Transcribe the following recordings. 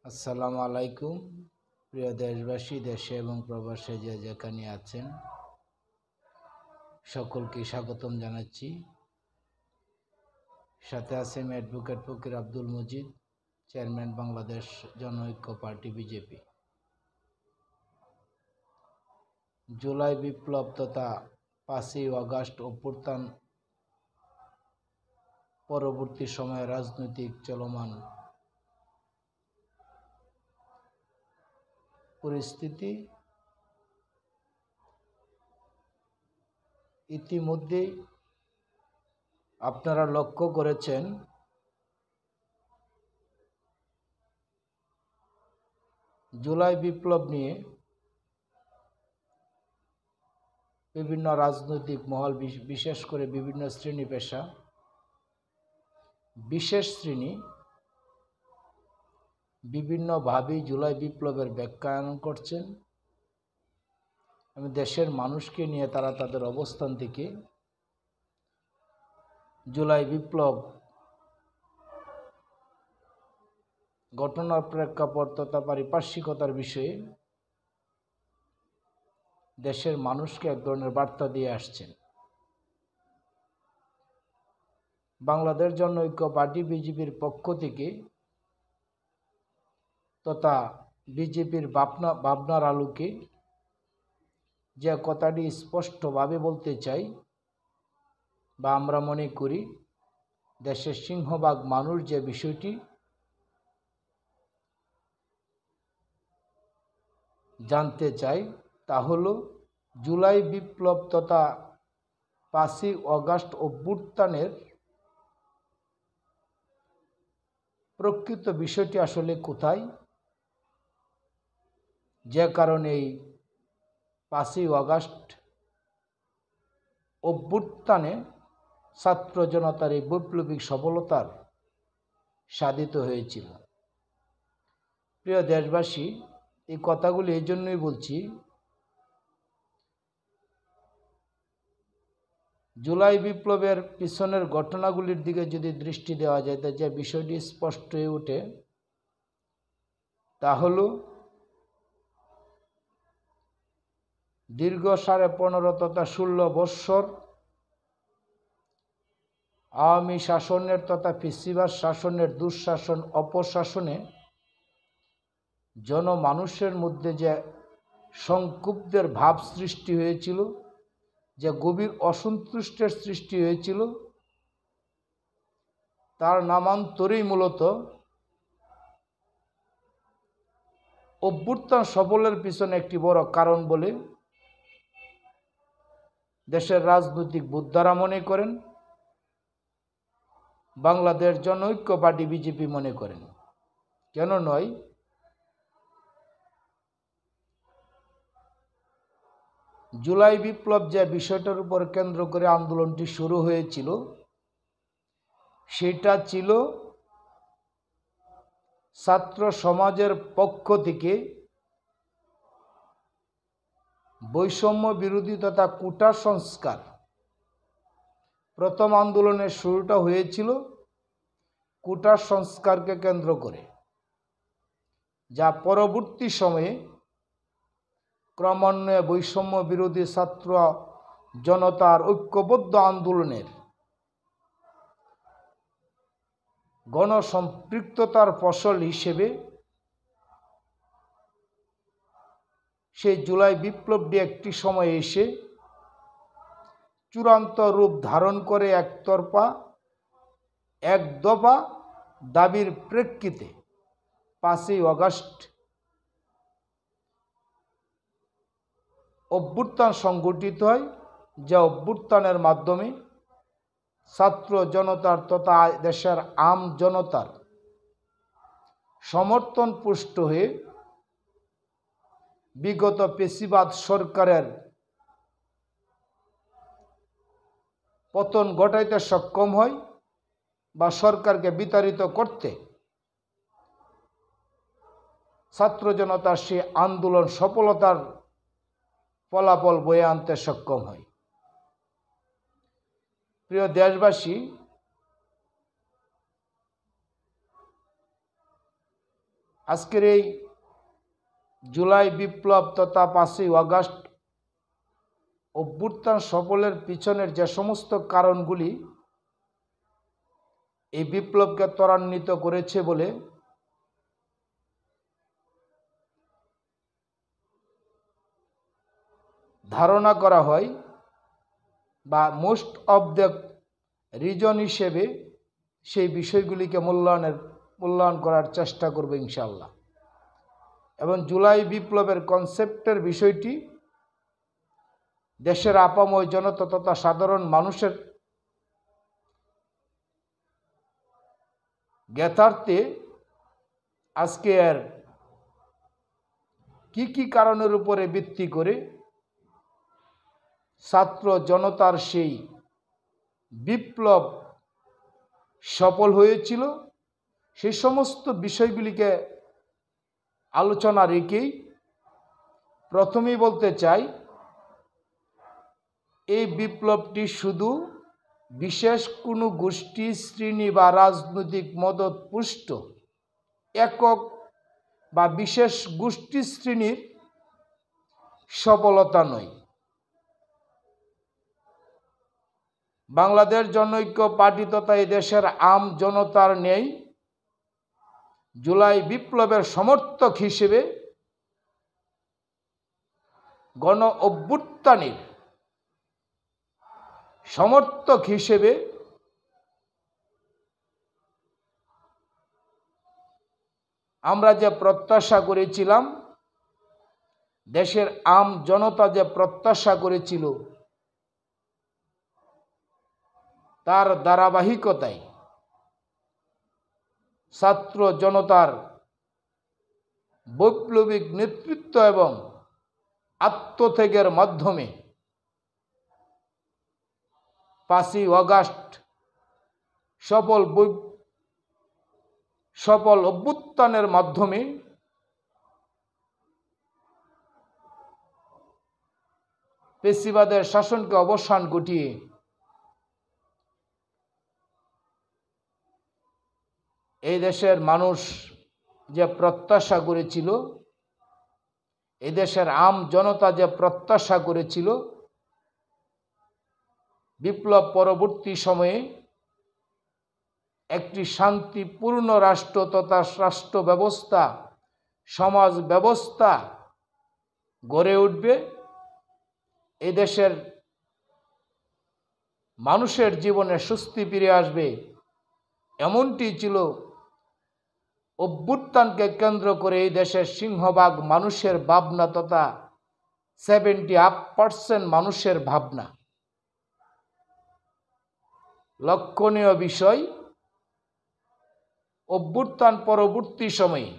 আসসালামু আলাইকুম। প্রিয় দেশবাসী, দেশে এবং প্রবাসে যে যেখানে আছেন সকলকে স্বাগতম জানাচ্ছি। সাথে আছেন advocate Fakir Abdul Majid, chairman Bangladesh Janaoikya party BJP. July বিপ্লব তথা 5ই আগস্ট অভ্যুত্থান পরবর্তী সময়ে রাজনৈতিক চলমান পরিস্থিতি ইতিমধ্যেই আপনারা লক্ষ্য করেছেন জুলাই বিপ্লব নিয়ে বিভিন্ন রাজনৈতিক মহল, বিশেষ করে বিভিন্ন শ্রেণী পেশা, বিশেষ শ্রেণী বিভিন্নভাবে জুলাই বিপ্লবের ব্যাখ্যায়ন করছেন এবং দেশের মানুষকে নিয়ে তারা তাদের অবস্থান থেকে জুলাই বিপ্লব ঘটনার প্রেক্ষাপট তথা পারিপার্শ্বিকতার বিষয়ে দেশের মানুষকে এক ধরনের বার্তা দিয়ে আসছেন। বাংলাদেশ জনঐক্য পার্টি বিজেপির পক্ষ থেকে তথা বিজেপির ভাবনার আলোকে যে কথাটি স্পষ্টভাবে বলতে চাই বা আমরা মনে করি দেশের সিংহভাগ মানুষ যে বিষয়টি জানতে চাই তা হলো জুলাই বিপ্লব তথা 5ই আগস্ট অভ্যুত্থানের প্রকৃত বিষয়টি আসলে কোথায়, যে কারণে এই 5ই আগস্ট অভ্যুত্থানে ছাত্র জনতার এই বৈপ্লবিক সফলতার সাধিত হয়েছিল। প্রিয় দেশবাসী, এই কথাগুলি এই জন্যই বলছি, জুলাই বিপ্লবের পিছনের ঘটনাগুলির দিকে যদি দৃষ্টি দেওয়া যায় তা যে বিষয়টি স্পষ্ট হয়ে ওঠে তা হল দীর্ঘ 15.5 তথা 16 বৎসর আওয়ামী শাসনের তথা ফ্যাসিবাদ শাসনের দুঃশাসন অপশাসনে জনমানুষের মধ্যে যে সংক্ষুব্ধের ভাব সৃষ্টি হয়েছিল, যে গভীর অসন্তুষ্টের সৃষ্টি হয়েছিল, তার নামান্তরেই মূলত অভ্যুত্থান সফলের পিছনে একটি বড় কারণ বলে দেশের রাজনৈতিক বোদ্ধারা মনে করেন, বাংলাদেশ জনঐক্য পার্টি বিজেপি মনে করেন। কেন নয়, জুলাই বিপ্লব যে বিষয়টার উপর কেন্দ্র করে আন্দোলনটি শুরু হয়েছিল সেটা ছিল ছাত্র সমাজের পক্ষ থেকে বৈষম্য বিরোধী তথা কোটা সংস্কার। প্রথম আন্দোলনের শুরুটা হয়েছিল কোটা সংস্কারকে কেন্দ্র করে, যা পরবর্তী সময়ে ক্রমান্বয়ে বৈষম্য বিরোধী ছাত্র জনতার ঐক্যবদ্ধ আন্দোলনের গণসম্পৃক্ততার ফসল হিসেবে সেই জুলাই বিপ্লবটি একটি সময়ে এসে চূড়ান্ত রূপ ধারণ করে একতরফা এক দফা দাবির প্রেক্ষিতে 5ই আগস্ট অভ্যুত্থান সংগঠিত হয়, যা অভ্যুত্থানের মাধ্যমে ছাত্র জনতার তথা দেশের আম জনতার সমর্থন পুষ্ট হয়ে বিগত ফ্যাসিবাদ সরকারের পতন ঘটাইতে সক্ষম হয় বা সরকারকে বিতাড়িত করতে ছাত্র জনতার সেই আন্দোলন সফলতার ফলাফল বয়ে আনতে সক্ষম হয়। প্রিয় দেশবাসী, আজকের এই জুলাই বিপ্লব তথা 5ই আগস্ট অভ্যুত্থান সফলের পিছনের যে সমস্ত কারণগুলি এই বিপ্লবকে ত্বরান্বিত করেছে বলে ধারণা করা হয় বা মোস্ট অফ দ্য রিজন হিসেবে সেই বিষয়গুলিকে মূল্যায়ন করার চেষ্টা করব ইনশাআল্লাহ। এবং জুলাই বিপ্লবের কনসেপ্টের বিষয়টি দেশের আপামর জনতা তথা সাধারণ মানুষের জ্ঞাতার্থে আজকে আর কি কারণের উপরে ভিত্তি করে ছাত্র জনতার সেই বিপ্লব সফল হয়েছিল সেই সমস্ত বিষয়গুলিকে আলোচনা রেখেই প্রথমেই বলতে চাই, এই বিপ্লবটি শুধু বিশেষ কোনো গোষ্ঠী, শ্রেণী বা রাজনৈতিক মদতপুষ্ট একক বা বিশেষ গোষ্ঠী শ্রেণীর সফলতা নয়। বাংলাদেশ জনৈক্য পার্টি তথা এই দেশের আম জনতার নেই জুলাই বিপ্লবের সমর্থক হিসেবে গণ অভ্যুত্থানের সমর্থক হিসেবে আমরা যে প্রত্যাশা করেছিলাম, দেশের আম জনতা যে প্রত্যাশা করেছিল, তার ধারাবাহিকতায় ছাত্র জনতার বৈপ্লবিক নেতৃত্ব এবং আত্মত্যাগের মাধ্যমে 5ই আগস্ট সফল অভ্যুত্থানের মাধ্যমে পেশিবাদের শাসনকে অবসান ঘটিয়ে এই দেশের মানুষ যে প্রত্যাশা করেছিল, এই দেশের আম জনতা যে প্রত্যাশা করেছিল, বিপ্লব পরবর্তী সময়ে একটি শান্তিপূর্ণ রাষ্ট্র তথা রাষ্ট্র ব্যবস্থা, সমাজ ব্যবস্থা গড়ে উঠবে, এই দেশের মানুষের জীবনে স্বস্তি ফিরে আসবে, এমনটি ছিল অভ্যুত্থানকে কেন্দ্র করে এই দেশের সিংহভাগ মানুষের ভাবনা তথা 70% মানুষের ভাবনা। লক্ষণীয় বিষয়, অভ্যুত্থান পরবর্তী সময়ে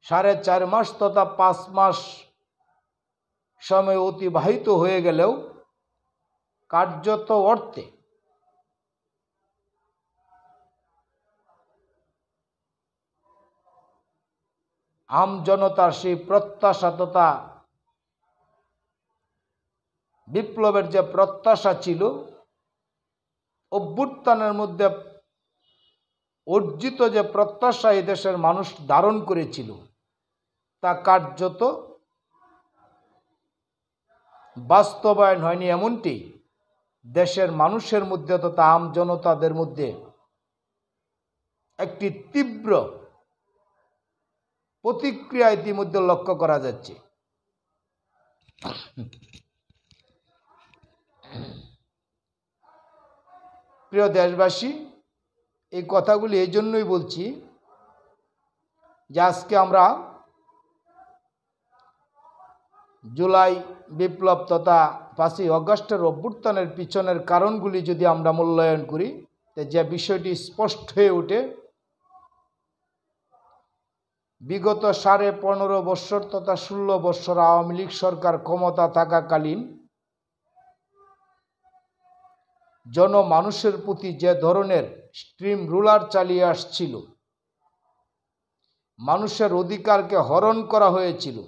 4.5 মাস তথা 5 মাস সময় অতিবাহিত হয়ে গেলেও কার্যত অর্থে আম জনতার সেই প্রত্যাশা তথা বিপ্লবের যে প্রত্যাশা ছিল, অভ্যুত্থানের মধ্যে অর্জিত যে প্রত্যাশা এই দেশের মানুষ ধারণ করেছিল, তা কার্যত বাস্তবায়ন হয়নি। এমনটি দেশের মানুষের মধ্যে তথা আম জনতাদের মধ্যে একটি তীব্র প্রতিক্রিয়া ইতিমধ্যে লক্ষ্য করা যাচ্ছে। প্রিয় দেশবাসী, এই কথাগুলি এই জন্যই বলছি যে আজকে আমরা জুলাই বিপ্লব তথা 5ই আগস্টের অভ্যুত্থানের পিছনের কারণগুলি যদি আমরা মূল্যায়ন করি, যে বিষয়টি স্পষ্ট হয়ে ওঠে, বিগত 15.5 বৎসর তথা 16 বৎসর আওয়ামী লীগ সরকার ক্ষমতা থাকাকালীন জনমানুষের প্রতি যে ধরনের স্ট্রিম রুলার চালিয়ে আসছিল, মানুষের অধিকারকে হরণ করা হয়েছিল,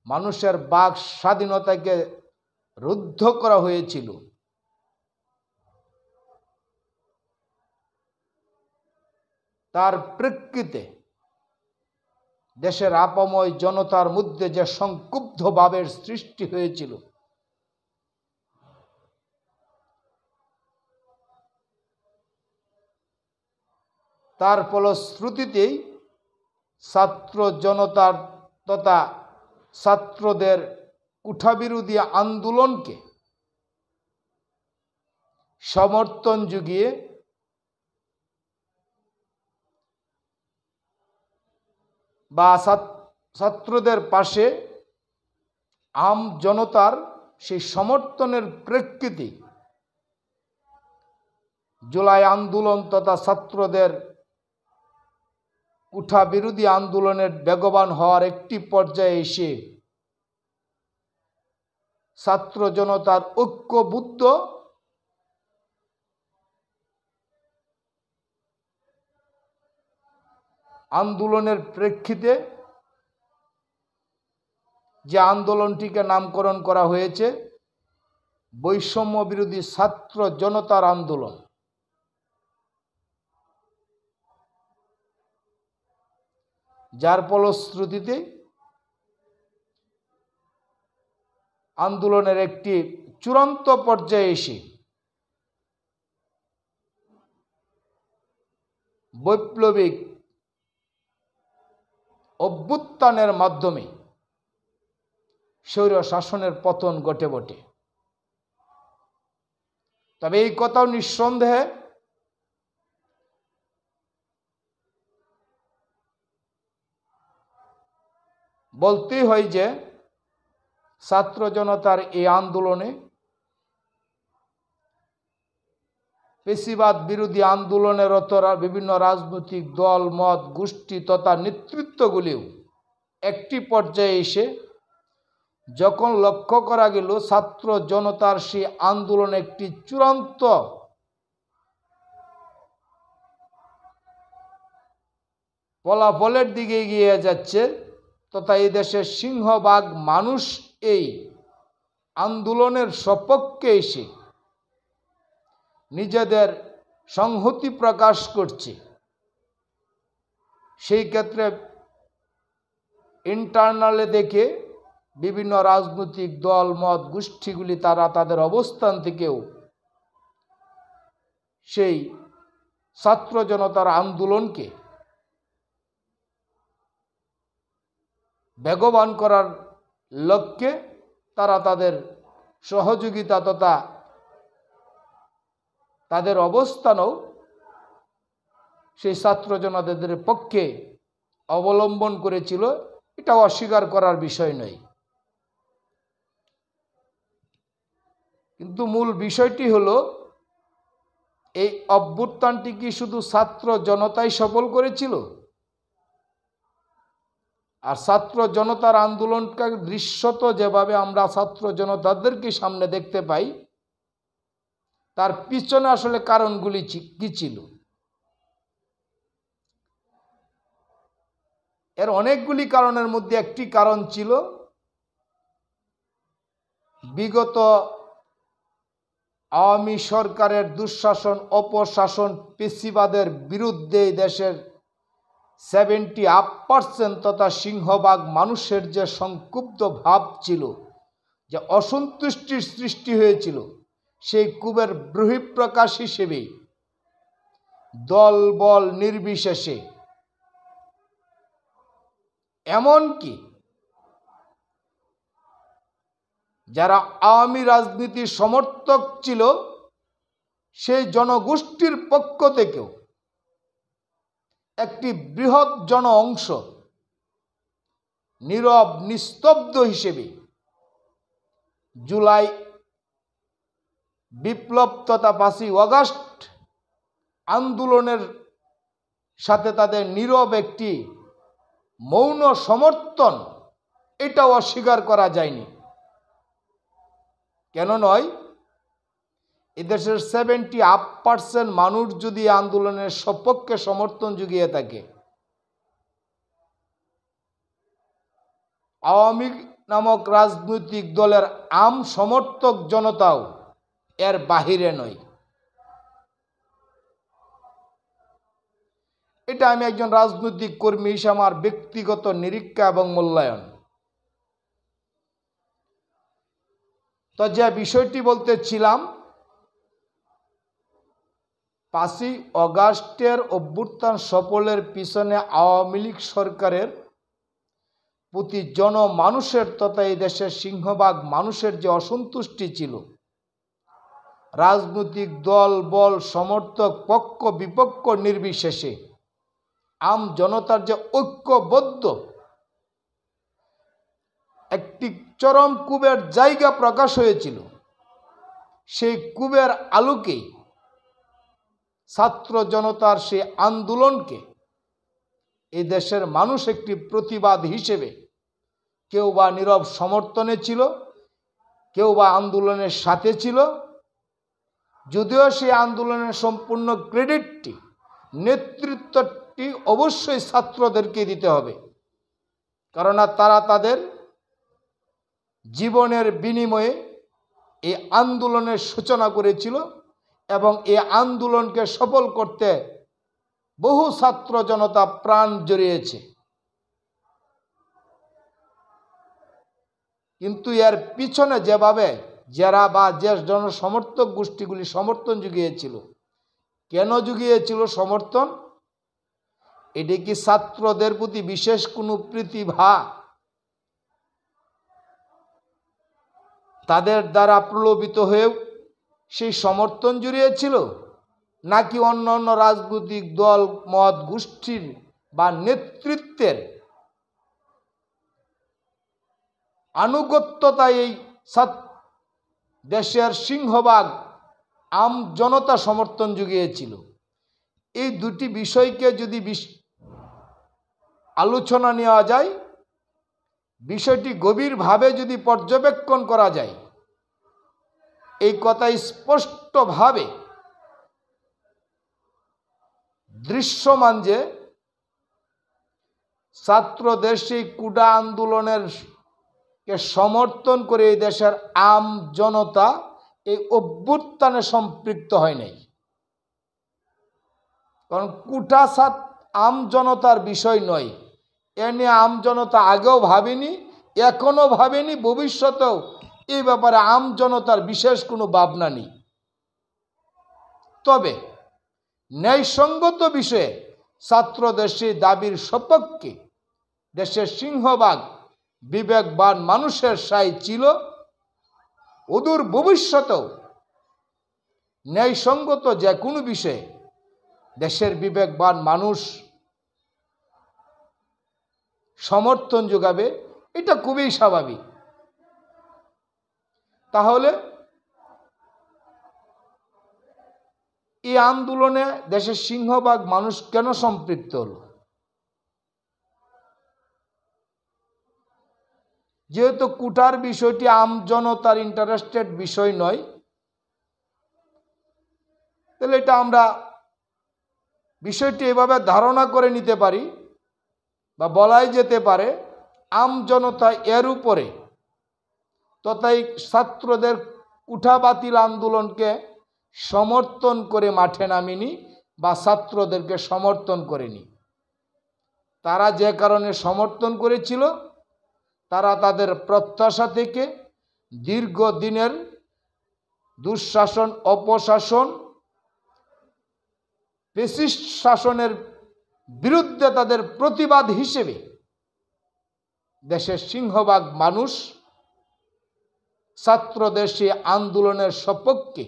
মানুষের বাক স্বাধীনতাকে রুদ্ধ করা হয়েছিল, তার প্রেক্ষিতে দেশের আপাময় জনতার মধ্যে যে সংক্ষুব্ধ ভাবের সৃষ্টি হয়েছিল, তার ফলশ্রুতিতেই ছাত্র জনতার তথা ছাত্রদের কুঠাবিরোধী আন্দোলনকে সমর্থন জুগিয়ে বা ছাত্রদের পাশে আম জনতার সেই সমর্থনের প্রেক্ষিতে জুলাই আন্দোলন তথা ছাত্রদের কুঠা বিরোধী আন্দোলনের বেগবান হওয়ার একটি পর্যায়ে এসে ছাত্র জনতার ঐক্যবদ্ধ আন্দোলনের প্রেক্ষিতে যে আন্দোলনটিকে নামকরণ করা হয়েছে বৈষম্য বিরোধী ছাত্র জনতার আন্দোলন, যার ফলশ্রুতিতে আন্দোলনের একটি চূড়ান্ত পর্যায়ে এসে বৈপ্লবিক অভ্যুত্থানের মাধ্যমে স্বৈর শাসনের পতন ঘটে বটে। তবে এই কথাও নিঃসন্দেহে বলতেই হয় যে ছাত্র জনতার এই আন্দোলনে পেশিবাদ বিরোধী আন্দোলনেরতরা বিভিন্ন রাজনৈতিক দল মত গোষ্ঠী তথা নেতৃত্বগুলিও একটি পর্যায়ে এসে যখন লক্ষ্য করা গেল ছাত্র জনতার সেই আন্দোলন একটি চূড়ান্ত ফলাফলের দিকে এগিয়ে যাচ্ছে তথা এই দেশের সিংহভাগ মানুষ এই আন্দোলনের সপক্ষে এসে নিজেদের সংহতি প্রকাশ করছে, সেই ক্ষেত্রে ইন্টারনালে দেখে বিভিন্ন রাজনৈতিক দল মত গোষ্ঠীগুলি তারা তাদের অবস্থান থেকেও সেই ছাত্র জনতার আন্দোলনকে বেগবান করার লক্ষ্যে তারা তাদের সহযোগিতা তথা তাদের অবস্থানও সেই ছাত্র জনতাদের পক্ষে অবলম্বন করেছিল, এটা অস্বীকার করার বিষয় নয়। কিন্তু মূল বিষয়টি হলো এই অভ্যুত্থানটি কি শুধু ছাত্র জনতাই সফল করেছিল? আর ছাত্র জনতার আন্দোলনকে দৃশ্যত যেভাবে আমরা ছাত্র জনতাদেরকে সামনে দেখতে পাই, তার পিছনে আসলে কারণগুলি কি ছিল? এর অনেকগুলি কারণের মধ্যে একটি কারণ ছিল বিগত আওয়ামী সরকারের দুঃশাসন অপশাসন পেশিবাদের বিরুদ্ধে দেশের 70% তথা সিংহভাগ মানুষের যে সংক্ষুব্ধ ভাব ছিল, যে অসন্তুষ্টির সৃষ্টি হয়েছিল, সেই ক্ষোভের বহিঃপ্রকাশ হিসেবে দল বল নির্বিশেষে এমনকি যারা আওয়ামী রাজনীতির সমর্থক ছিল সেই জনগোষ্ঠীর পক্ষ থেকেও একটি বৃহৎ জন অংশ নীরব নিস্তব্ধ হিসেবে জুলাই বিপ্লব তথা 5ই আগস্ট আন্দোলনের সাথে তাদের নীরব একটি মৌন সমর্থন, এটাও অস্বীকার করা যায়নি। কেন নয়? এদেশের 70% মানুষ যদি আন্দোলনের সপক্ষে সমর্থন জুগিয়ে থাকে, আওয়ামী নামক রাজনৈতিক দলের আম সমর্থক জনতাও এর বাহিরে নয়। এটা আমি একজন রাজনৈতিক কর্মী হিসেবে আমার ব্যক্তিগত নিরীক্ষা এবং মূল্যায়ন। তো যে বিষয়টি বলতেছিলাম, 5ই অগাস্টের অভ্যুত্থান সফলের পিছনে আওয়ামী লীগ সরকারের প্রতি জনমানুষের তথা এই দেশের সিংহভাগ মানুষের যে অসন্তুষ্টি ছিল, রাজনৈতিক দল বল সমর্থক পক্ষ বিপক্ষ নির্বিশেষে আম জনতার যে ঐক্যবদ্ধ একটি চরম ক্ষোভের জায়গা প্রকাশ হয়েছিল, সেই ক্ষোভের আলোকে ছাত্র জনতার সেই আন্দোলনকে এই দেশের মানুষ একটি প্রতিবাদ হিসেবে কেউ বা নীরব সমর্থনে ছিল, কেউ বা আন্দোলনের সাথে ছিল। যদিও সেই আন্দোলনের সম্পূর্ণ ক্রেডিটটি নেতৃত্বটি অবশ্যই ছাত্রদেরকে দিতে হবে, কারণ তারা তাদের জীবনের বিনিময়ে এই আন্দোলনের সূচনা করেছিল এবং এই আন্দোলনকে সফল করতে বহু ছাত্র জনতা প্রাণ জড়িয়েছে। কিন্তু এর পিছনে যেভাবে যারা বা যে জনসমর্থক গোষ্ঠীগুলি সমর্থন জুগিয়েছিল, কেন জুগিয়েছিল সমর্থন? এটি কি ছাত্রদের প্রতি বিশেষ কোনো প্রতিভা তাদের দ্বারা প্রলোভিত হয়েও সেই সমর্থন জুড়িয়েছিল, নাকি অন্য অন্য রাজনৈতিক দল মত গোষ্ঠীর বা নেতৃত্বের আনুগত্যতায় এই দেশের সিংহভাগ আম জনতা সমর্থন জুগিয়েছিল? এই দুটি বিষয়কে যদি আলোচনা নেওয়া যায়, বিষয়টি গভীরভাবে যদি পর্যবেক্ষণ করা যায়, এই কথা স্পষ্টভাবে দৃশ্যমান যে ছাত্রদের সেই কুটা আন্দোলনের কে সমর্থন করে এই দেশের আম জনতা এই অভ্যুত্থানে সম্পৃক্ত হয় নাই। কারণ কুটা আম জনতার বিষয় নয়, এ নিয়ে আম জনতা আগেও ভাবেনি, এখনো ভাবেনি, ভবিষ্যতেও এই ব্যাপারে আম জনতার বিশেষ কোনো ভাবনা নেই। তবে ন্যায়সঙ্গত বিষয়ে ছাত্রদের সেই দাবির সপক্ষে দেশের সিংহভাগ বিবেকবান মানুষের সাই ছিল। অদূর ভবিষ্যতেও ন্যায়সঙ্গত যে কোনো বিষয়ে দেশের বিবেকবান মানুষ সমর্থন যোগাবে, এটা খুবই স্বাভাবিক। তাহলে এই আন্দোলনে দেশের সিংহভাগ মানুষ কেন সম্পৃক্ত হলো? যেহেতু কুটার বিষয়টি আম জনতার ইন্টারেস্টেড বিষয় নয়, তাহলে এটা আমরা বিষয়টি এভাবে ধারণা করে নিতে পারি বা বলাই যেতে পারে, আম জনতা এর উপরে তথা এই ছাত্রদের কুঠা বাতিল আন্দোলনকে সমর্থন করে মাঠে নামেনি বা ছাত্রদেরকে সমর্থন করেনি। তারা যে কারণে সমর্থন করেছিল, তারা তাদের প্রত্যাশা থেকে দীর্ঘদিনের দুঃশাসন অপশাসন ফ্যাসিস্ট শাসনের বিরুদ্ধে তাদের প্রতিবাদ হিসেবে দেশের সিংহভাগ মানুষ ছাত্রদের সেই আন্দোলনের সপক্ষে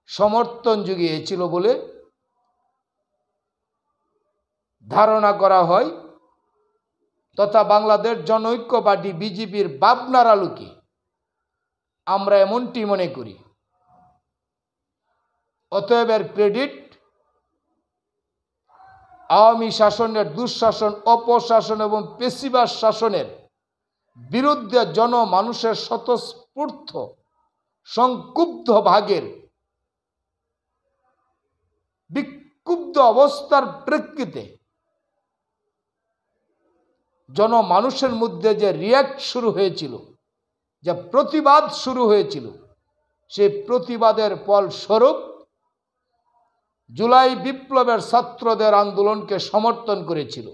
সমর্থন জুগিয়েছিল বলে ধারণা করা হয়, তথা বাংলাদেশ জনঐক্য পার্টি বিজেপির ভাবনার আলোকে আমরা এমনটি মনে করি। অতএব এর ক্রেডিট আওয়ামী শাসনের দুঃশাসন অপশাসন এবং পেশিবাদ শাসনের বিরুদ্ধে জনমানুষের স্বতঃস্ফূর্ত সংক্ষুব্ধ ভাগের বিক্ষুব্ধ অবস্থার প্রেক্ষিতে জনমানুষের মধ্যে যে রিয়াক্ট শুরু হয়েছিল, যে প্রতিবাদ শুরু হয়েছিল, সেই প্রতিবাদের ফলস্বরূপ জুলাই বিপ্লবের ছাত্রদের আন্দোলনকে সমর্থন করেছিল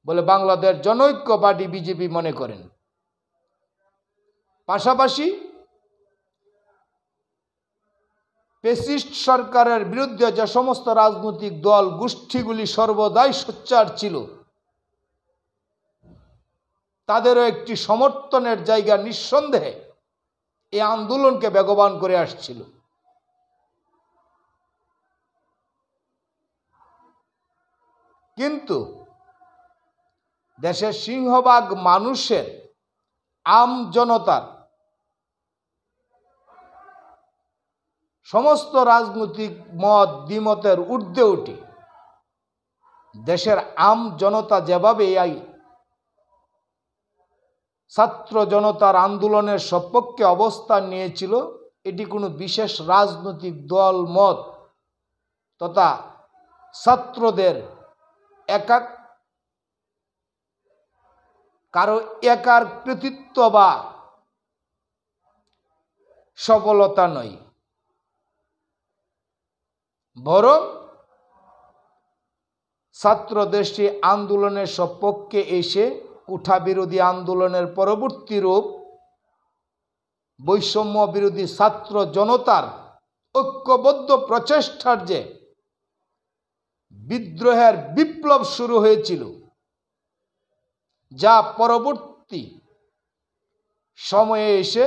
বলে বাংলাদেশ জনৈক্য পার্টি বিজেপি মনে করেন। পাশাপাশি ফ্যাসিস্ট সরকারের বিরুদ্ধে যে সমস্ত রাজনৈতিক দল গোষ্ঠীগুলি সর্বদাই সোচ্চার ছিল, তাদেরও একটি সমর্থনের জায়গা নিঃসন্দেহে এই আন্দোলনকে বেগবান করে আসছিল। কিন্তু দেশের সিংহভাগ মানুষের, আম জনতার, সমস্ত রাজনৈতিক মত দ্বিমতের ঊর্ধ্বে উঠে দেশের আম জনতা যেভাবে এই ছাত্র জনতার আন্দোলনের সপক্ষে অবস্থান নিয়েছিল, এটি কোনো বিশেষ রাজনৈতিক দল মত তথা ছাত্রদের কারো একার কৃতিত্ব বা সফলতা নয়, বরং ছাত্রদেশটি আন্দোলনের সপক্ষে এসে কুঠা বিরোধী আন্দোলনের পরবর্তী রূপ বৈষম্য বিরোধী ছাত্র জনতার ঐক্যবদ্ধ প্রচেষ্টার যে বিদ্রোহের বিপ্লব শুরু হয়েছিল, যা পরবর্তী সময়ে এসে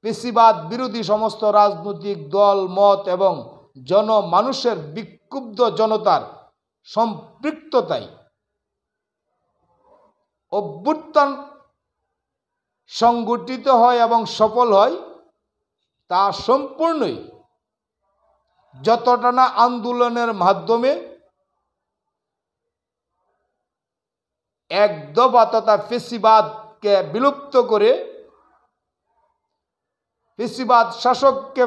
পেশিবাদ বিরোধী সমস্ত রাজনৈতিক দল মত এবং জনমানুষের বিক্ষুব্ধ জনতার সম্পৃক্ততায় অভ্যুত্থান সংগঠিত হয় এবং সফল হয়, তা সম্পূর্ণই যতটা না আন্দোলনের মাধ্যমে এক দফা তথা ফ্যাসিবাদকে বিলুপ্ত করে ফ্যাসিবাদ শাসককে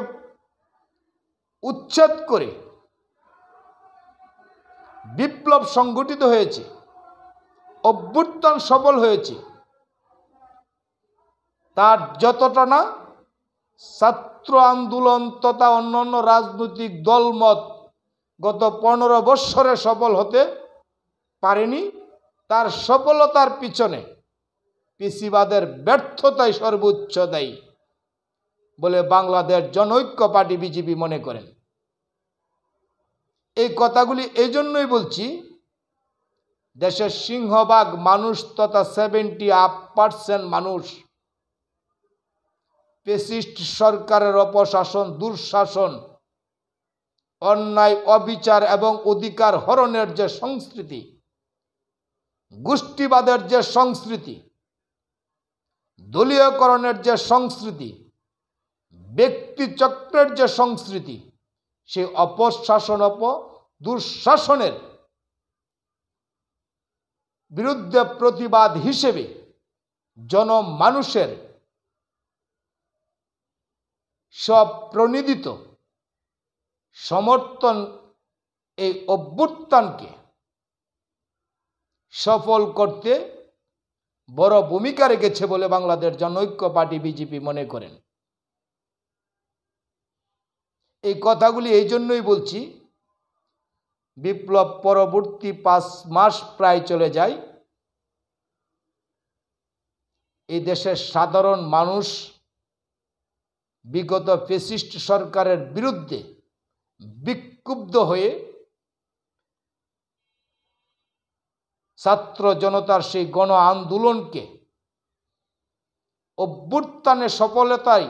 উচ্ছেদ করে বিপ্লব সংগঠিত হয়েছে, অভ্যুত্থান সফল হয়েছে, তার যতটা না ছাত্র আন্দোলন তথা অন্যান্য রাজনৈতিক দলমত গত 15 বৎসরে সফল হতে পারেনি, তার সফলতার পিছনে ফ্যাসিবাদের ব্যর্থতাই সর্বোচ্চ দায়ী বলে বাংলাদেশ জনৈক্য পার্টি বিজেপি মনে করেন। এই কথাগুলি এই জন্যই বলছি, দেশের সিংহভাগ মানুষ তথা 70% মানুষ ফ্যাসিস্ট সরকারের অপশাসন, দুঃশাসন, অন্যায়, অবিচার এবং অধিকার হরণের যে সংস্কৃতি, গোষ্ঠীবাদের যে সংস্কৃতি, দলীয়করণের যে সংস্কৃতি, ব্যক্তিচক্রের যে সংস্কৃতি, সেই অপশাসন দুঃশাসনের বিরুদ্ধে প্রতিবাদ হিসেবে জনমানুষের স্বপ্রণোদিত সমর্থন এই অভ্যুত্থানকে সফল করতে বড় ভূমিকা রেখেছে বলে বাংলাদেশ জনৈক্য পার্টি বিজেপি মনে করেন। এই কথাগুলি এই জন্যই বলছি, বিপ্লব পরবর্তী 5 মাস প্রায় চলে যায়, এই দেশের সাধারণ মানুষ বিগত ফ্যাসিস্ট সরকারের বিরুদ্ধে বিক্ষুব্ধ হয়ে ছাত্র জনতার সেই গণ আন্দোলনকে অভ্যুত্থানের সফলতায়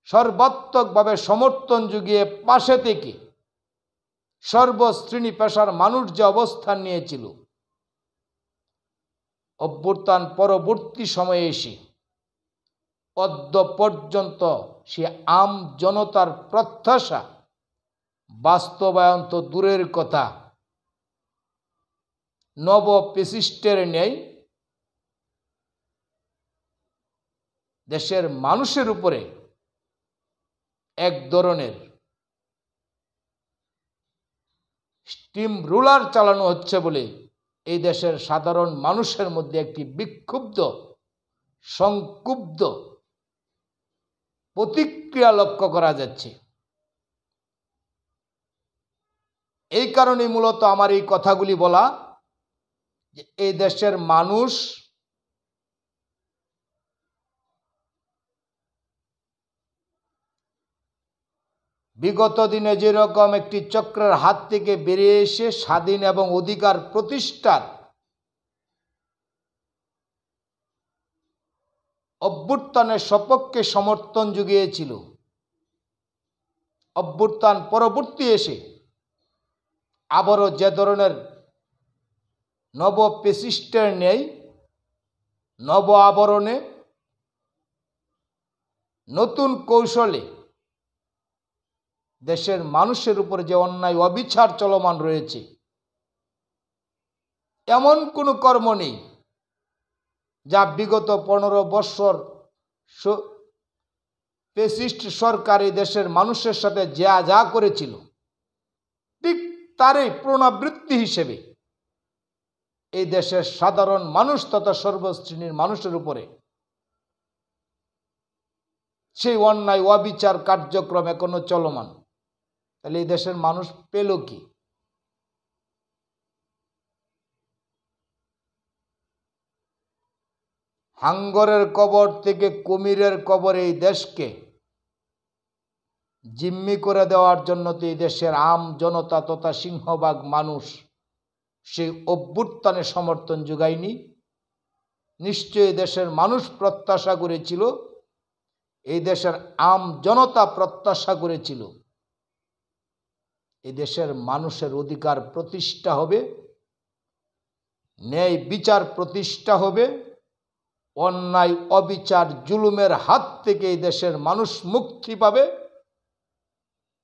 সর্বাত্মকভাবে সমর্থন জুগিয়ে পাশে থেকে সর্বশ্রেণী পেশার মানুষ যে অবস্থান নিয়েছিল, অভ্যুত্থান পরবর্তী সময়ে এসে অদ্য পর্যন্ত সে আম জনতার প্রত্যাশা বাস্তবায়ন তো দূরের কথা, নব ফ্যাসিস্টের ন্যায় দেশের মানুষের উপরে এক ধরনের স্টিম রুলার চালানো হচ্ছে বলে এই দেশের সাধারণ মানুষের মধ্যে একটি বিক্ষুব্ধ, সংক্ষুব্ধ প্রতিক্রিয়া লক্ষ্য করা যাচ্ছে। এই কারণে মূলত আমার এই কথাগুলি বলা যে এই দেশের মানুষ বিগত দিনে যেরকম একটি চক্রের হাত থেকে বেরিয়ে এসে স্বাধীন এবং অধিকার প্রতিষ্ঠার অভ্যুত্থানের সপক্ষে সমর্থন জুগিয়েছিল, অভ্যুত্থান পরবর্তী এসে আবারও যে ধরনের নব পেসিস্টের নেই নব আবরণে নতুন কৌশলে দেশের মানুষের উপর যে অন্যায় অবিচার চলমান রয়েছে, এমন কোনো কর্ম নেই যা বিগত 15 বৎসর ফ্যাসিস্ট সরকার এই দেশের মানুষের সাথে যা যা করেছিল, ঠিক তারই পুনরাবৃত্তি হিসেবে এই দেশের সাধারণ মানুষ তথা সর্বশ্রেণীর মানুষের উপরে সেই অন্যায় অবিচার কার্যক্রম এখনো চলমান। তাহলে এই দেশের মানুষ পেল কি? হাঙ্গরের কবর থেকে কুমিরের কবর এই দেশকে জিম্মি করে দেওয়ার জন্য তো এই দেশের আম জনতা তথা সিংহভাগ মানুষ সেই অভ্যুত্থানে সমর্থন যোগায়নি। নিশ্চয়ই দেশের মানুষ প্রত্যাশা করেছিল, এই দেশের আম জনতা প্রত্যাশা করেছিল এই দেশের মানুষের অধিকার প্রতিষ্ঠা হবে, ন্যায় বিচার প্রতিষ্ঠা হবে, অন্যায় অবিচার জুলুমের হাত থেকে এই দেশের মানুষ মুক্তি পাবে।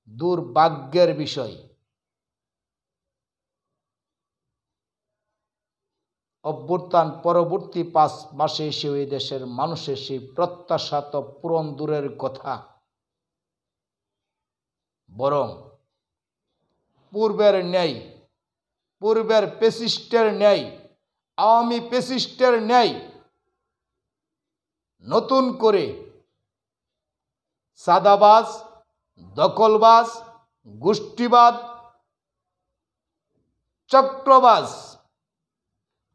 দুর্ভাগ্যের বিষয়, অভ্যুত্থান পরবর্তী 5 মাসে এসে এই দেশের মানুষের সেই প্রত্যাশা তো পূরণ দূরের কথা, বরং পূর্বের ন্যায়, পূর্বের পেসিস্টের ন্যায়, আওয়ামী পেসিস্টের ন্যায় নতুন করে সাদাবাজ, দখলবাজ, গোষ্ঠীবাদ, চক্রবাজ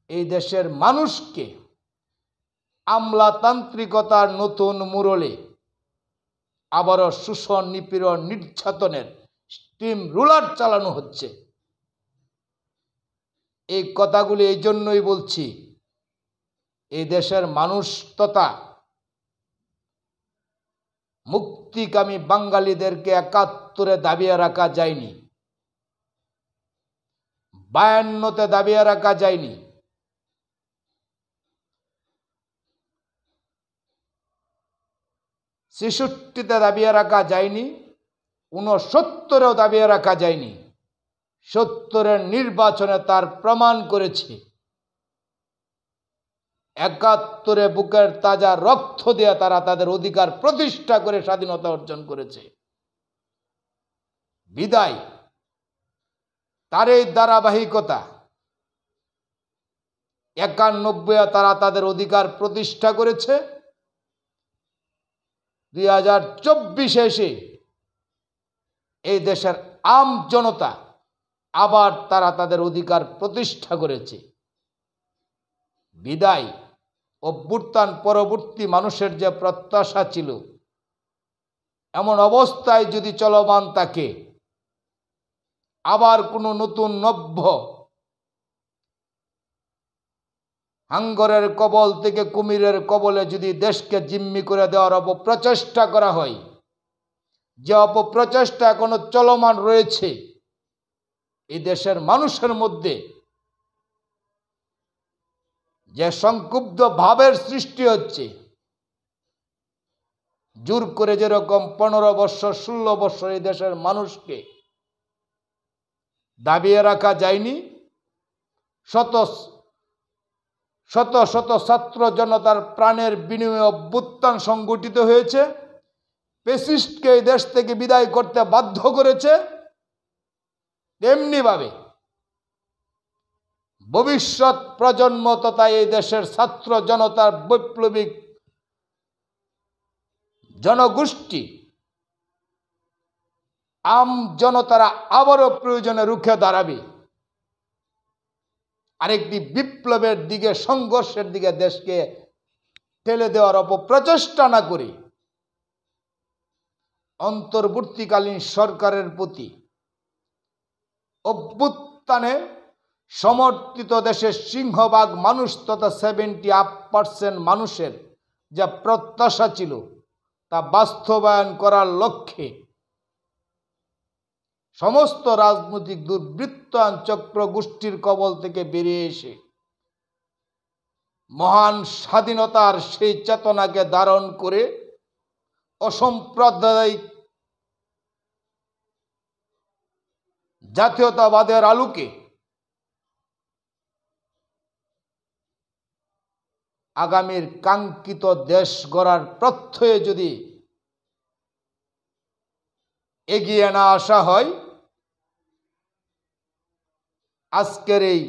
এই দেশের মানুষকে আমলাতান্ত্রিকতার নতুন মুরলে আবারও শোষণ, নিপীড়ন, নির্যাতনের স্টিম রুলার চালানো হচ্ছে। এই কথাগুলি এই জন্যই বলছি, এই দেশের মানুষ তথা মুক্তিকামী বাঙালিদেরকে 71-এ দাবিয়ে রাখা যায়নি, 52-তে দাবিয়ে রাখা যায়নি, 66-তে দাবিয়ে রাখা যায়নি, 69-এও দাবিয়ে রাখা যায়নি। 70-এর নির্বাচনে তার প্রমাণ করেছে। 71-এ বুকের তাজা রক্ত দিয়ে তারা তাদের অধিকার প্রতিষ্ঠা করে স্বাধীনতা অর্জন করেছে। বিদায় তার এই ধারাবাহিকতা 91-এ তারা তাদের অধিকার প্রতিষ্ঠা করেছে। 2024-এ এসে এই দেশের আম জনতা আবার তারা তাদের অধিকার প্রতিষ্ঠা করেছে। বিদায় অভ্যুত্থান পরবর্তী মানুষের যে প্রত্যাশা ছিল, এমন অবস্থায় যদি চলমান থাকে, আবার কোনো নতুন নব্য হাঙ্গরের কবল থেকে কুমিরের কবলে যদি দেশকে জিম্মি করে দেওয়ার অপপ্রচেষ্টা করা হয়, যে অপপ্রচেষ্টা এখনো চলমান রয়েছে, এই দেশের মানুষের মধ্যে যে সংক্ষুব্ধ ভাবের সৃষ্টি হচ্ছে, জোর করে যেরকম 15 বৎসর 16 বৎসর এই দেশের মানুষকে দাবিয়ে রাখা যায়নি, শত শত শত ছাত্র জনতার প্রাণের বিনিময়ে অভ্যুত্থান সংগঠিত হয়েছে, ফ্যাসিস্টকে এই দেশ থেকে বিদায় করতে বাধ্য করেছে, তেমনিভাবে ভবিষ্যৎ প্রজন্ম তথা এই দেশের ছাত্র জনতার বৈপ্লবিক জনগোষ্ঠী আম জনতারা আবারও প্রয়োজনে রুখে দাঁড়াবে, আরেকটি বিপ্লবের দিকে, সংঘর্ষের দিকে দেশকে ঠেলে দেওয়ার অপপ্রচেষ্টা না করে অন্তর্বর্তীকালীন সরকারের প্রতি অভ্যুত্থানে সমর্থিত দেশের সিংহভাগ মানুষ তথা 78% মানুষের যা প্রত্যাশা ছিল তা বাস্তবায়ন করার লক্ষ্যে সমস্ত রাজনৈতিক দুর্বৃত্তায়ন চক্র গোষ্ঠীর কবল থেকে বেরিয়ে এসে মহান স্বাধীনতার সেই চেতনাকে ধারণ করে অসাম্প্রদায়িক জাতীয়তাবাদের আলোকে আগামীর কাঙ্ক্ষিত দেশ গড়ার প্রত্যয়ে যদি এগিয়ে না আসা হয়, আজকের এই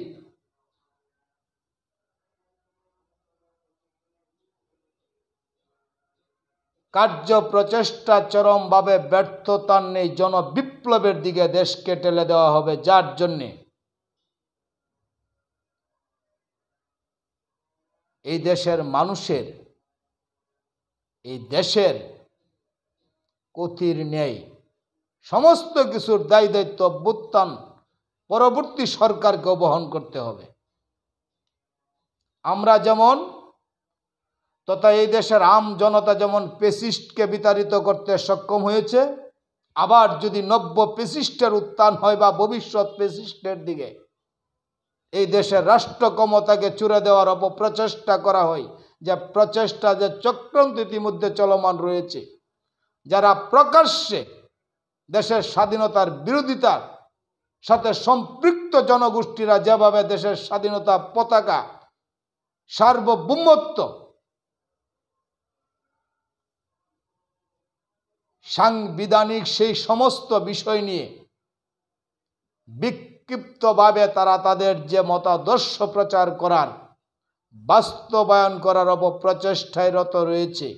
কার্য প্রচেষ্টা চরমভাবে ব্যর্থতার নেই জনবিপ্লবের দিকে দেশকে ঠেলে দেওয়া হবে, যার জন্যে এই দেশের মানুষের, এই দেশের ক্ষতির ন্যায় সমস্ত কিছুর দায় দায়িত্ব অভ্যুত্থান পরবর্তী সরকারকে বহন করতে হবে। আমরা যেমন তথা এই দেশের আম জনতা যেমন পেসিস্টকে বিতাড়িত করতে সক্ষম হয়েছে, আবার যদি নব্য পেসিস্টের উত্থান হয় বা ভবিষ্যৎ পেসিস্টের দিকে এই দেশের রাষ্ট্র ক্ষমতাকে চুরে দেওয়ার অপপ্রচেষ্টা করা হয়, যে প্রচেষ্টা, যে চক্রান্ত ইতিমধ্যে চলমান রয়েছে, যারা প্রকাশ্যে দেশের স্বাধীনতার বিরোধিতার সাথে সম্পৃক্ত জনগোষ্ঠীরা যেভাবে দেশের স্বাধীনতা পতাকা, সার্বভৌমত্ব, সাংবিধানিক সেই সমস্ত বিষয় নিয়ে বিক্ষিপ্তভাবে তারা তাদের যে মতাদর্শ প্রচার করার, বাস্তবায়ন করার অপপ্রচেষ্টায় রত রয়েছে,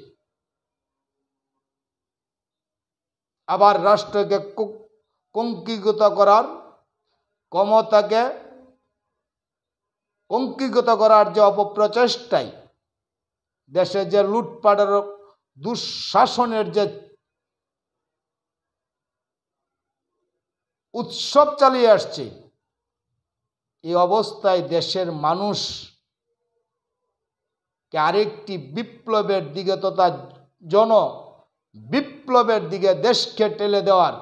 আবার রাষ্ট্রকে কুঙ্কিগত করার, ক্ষমতাকে কুঙ্কিগত করার যে অপপ্রচেষ্টায় দেশে যে লুটপাটের, দুঃশাসনের যে উৎসব চালিয়ে আসছে, এই অবস্থায় দেশের মানুষকে আরেকটি বিপ্লবের দিকে তথা জন বিপ্লবের দিকে দেশকে ঠেলে দেওয়ার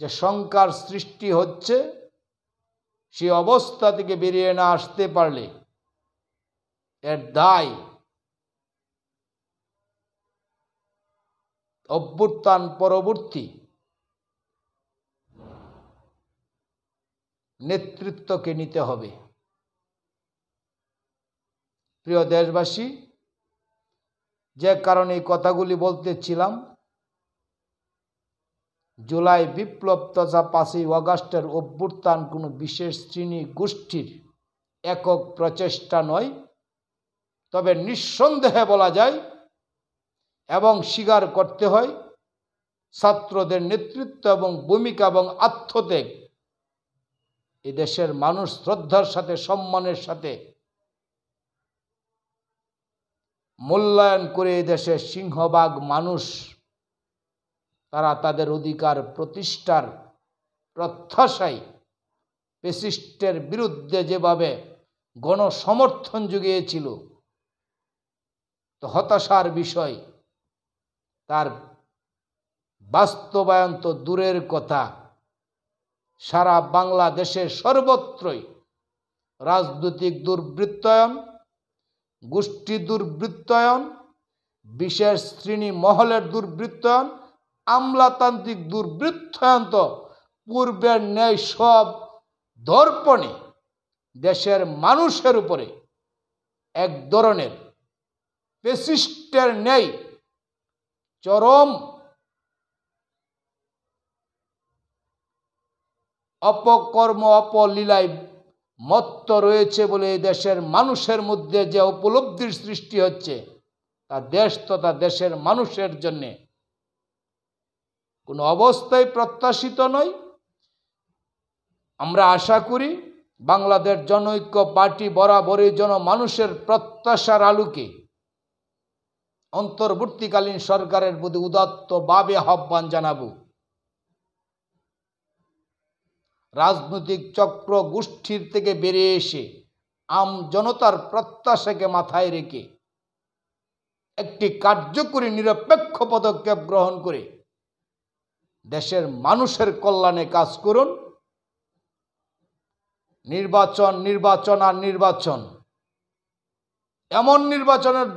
যে শঙ্কার সৃষ্টি হচ্ছে, সেই অবস্থা থেকে বেরিয়ে না আসতে পারলে এর দায় অভ্যুত্থান পরবর্তী নেতৃত্বকে নিতে হবে। প্রিয় দেশবাসী, যে কারণে এই কথাগুলি বলতেছিলাম, জুলাই বিপ্লব তথা 5ই আগস্টের অভ্যুত্থান কোনো বিশেষ শ্রেণী গোষ্ঠীর একক প্রচেষ্টা নয়, তবে নিঃসন্দেহে বলা যায় এবং স্বীকার করতে হয় ছাত্রদের নেতৃত্ব এবং ভূমিকা এবং আত্মত্যাগ এই দেশের মানুষ শ্রদ্ধার সাথে, সম্মানের সাথে মূল্যায়ন করে এই দেশের সিংহভাগ মানুষ তারা তাদের অধিকার প্রতিষ্ঠার প্রত্যাশায় ফ্যাসিস্টের বিরুদ্ধে যেভাবে গণসমর্থন জুগিয়েছিল, তো হতাশার বিষয় তার বাস্তবায়ন তো দূরের কথা, সারা বাংলাদেশের সর্বত্রই রাজনৈতিক দুর্বৃত্তায়ন, গোষ্ঠী দুর্বৃত্তায়ন, বিশেষ শ্রেণী মহলের দুর্বৃত্তায়ন, আমলাতান্ত্রিক দুর্বৃত্তায়ন তো পূর্বের ন্যায় সব দর্পণে দেশের মানুষের উপরে এক ধরনের ফ্যাসিস্টের ন্যায় চরম অপকর্ম, অপলীলায় মত্ত রয়েছে বলে এই দেশের মানুষের মধ্যে যে উপলব্ধির সৃষ্টি হচ্ছে তা দেশ তথা দেশের মানুষের জন্যে কোনো অবস্থায় প্রত্যাশিত নয়। আমরা আশা করি বাংলাদেশ জনৈক্য পার্টি বরাবরই মানুষের প্রত্যাশার আলোকে অন্তর্বর্তীকালীন সরকারের প্রতি উদাত্তভাবে আহ্বান জানাবো। রাজনৈতিক চক্র গোষ্ঠীর থেকে বেরিয়ে এসে আম জনতার প্রত্যাশাকে মাথায় রেখে একটি কার্যকরী নিরপেক্ষ পদক্ষেপ গ্রহণ করে দেশের মানুষের কল্যাণে কাজ করুন। নির্বাচন নির্বাচন আর নির্বাচন, এমন নির্বাচনের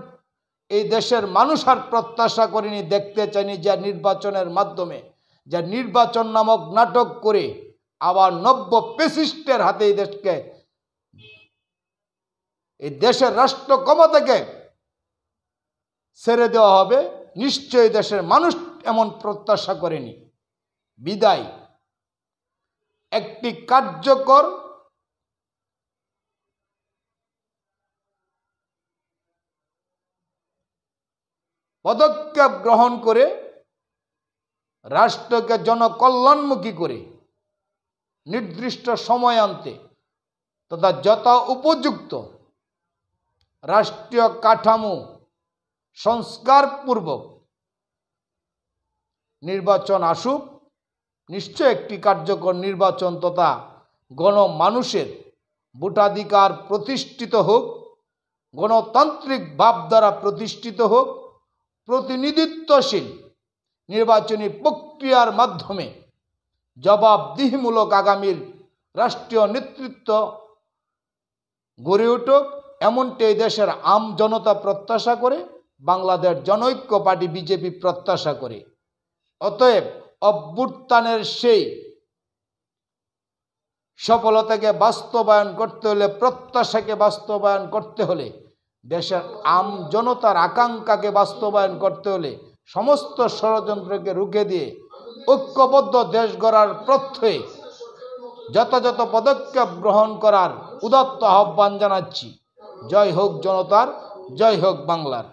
এই দেশের মানুষ আর প্রত্যাশা করেনি, দেখতে চায়নি, যা নির্বাচনের মাধ্যমে যা নির্বাচন নামক নাটক করে আবার নব্য ফ্যাসিস্টের হাতে এই দেশের রাষ্ট্র ক্ষমতাকে ছেড়ে দেওয়া হবে। নিশ্চয়ই দেশের মানুষ এমন প্রত্যাশা করেনি। বিদায় একটি কার্যকর পদক্ষেপ গ্রহণ করে রাষ্ট্রকে জনকল্যাণমুখী করে নির্দিষ্ট সময়ান্তে তথা যথা উপযুক্ত রাষ্ট্রীয় কাঠামো সংস্কারপূর্বক নির্বাচন আসুক। নিশ্চয় একটি কার্যকর নির্বাচন তথা গণমানুষের ভোটাধিকার প্রতিষ্ঠিত হোক, গণতান্ত্রিক ভাবধারা প্রতিষ্ঠিত হোক, প্রতিনিধিত্বশীল নির্বাচনী প্রক্রিয়ার মাধ্যমে জবাবদিহিমূলক আগামীর রাষ্ট্রীয় নেতৃত্ব গড়ে উঠুক, এমনটি এই দেশের আম জনতা প্রত্যাশা করে, বাংলাদেশ জনৈক্য পার্টি বিজেপি প্রত্যাশা করে। অতএব অভ্যুত্থানের সেই সফলতাকে বাস্তবায়ন করতে হলে, প্রত্যাশাকে বাস্তবায়ন করতে হলে, দেশের আম জনতার আকাঙ্ক্ষাকে বাস্তবায়ন করতে হলে সমস্ত ষড়যন্ত্রকে রুখে দিয়ে ঐক্যবদ্ধ দেশ গড়ার প্রত্যয়ে যথাযথ পদক্ষেপ গ্রহণ করার উদাত্ত আহ্বান জানাচ্ছি। জয় হোক জনতার, জয় হোক বাংলার।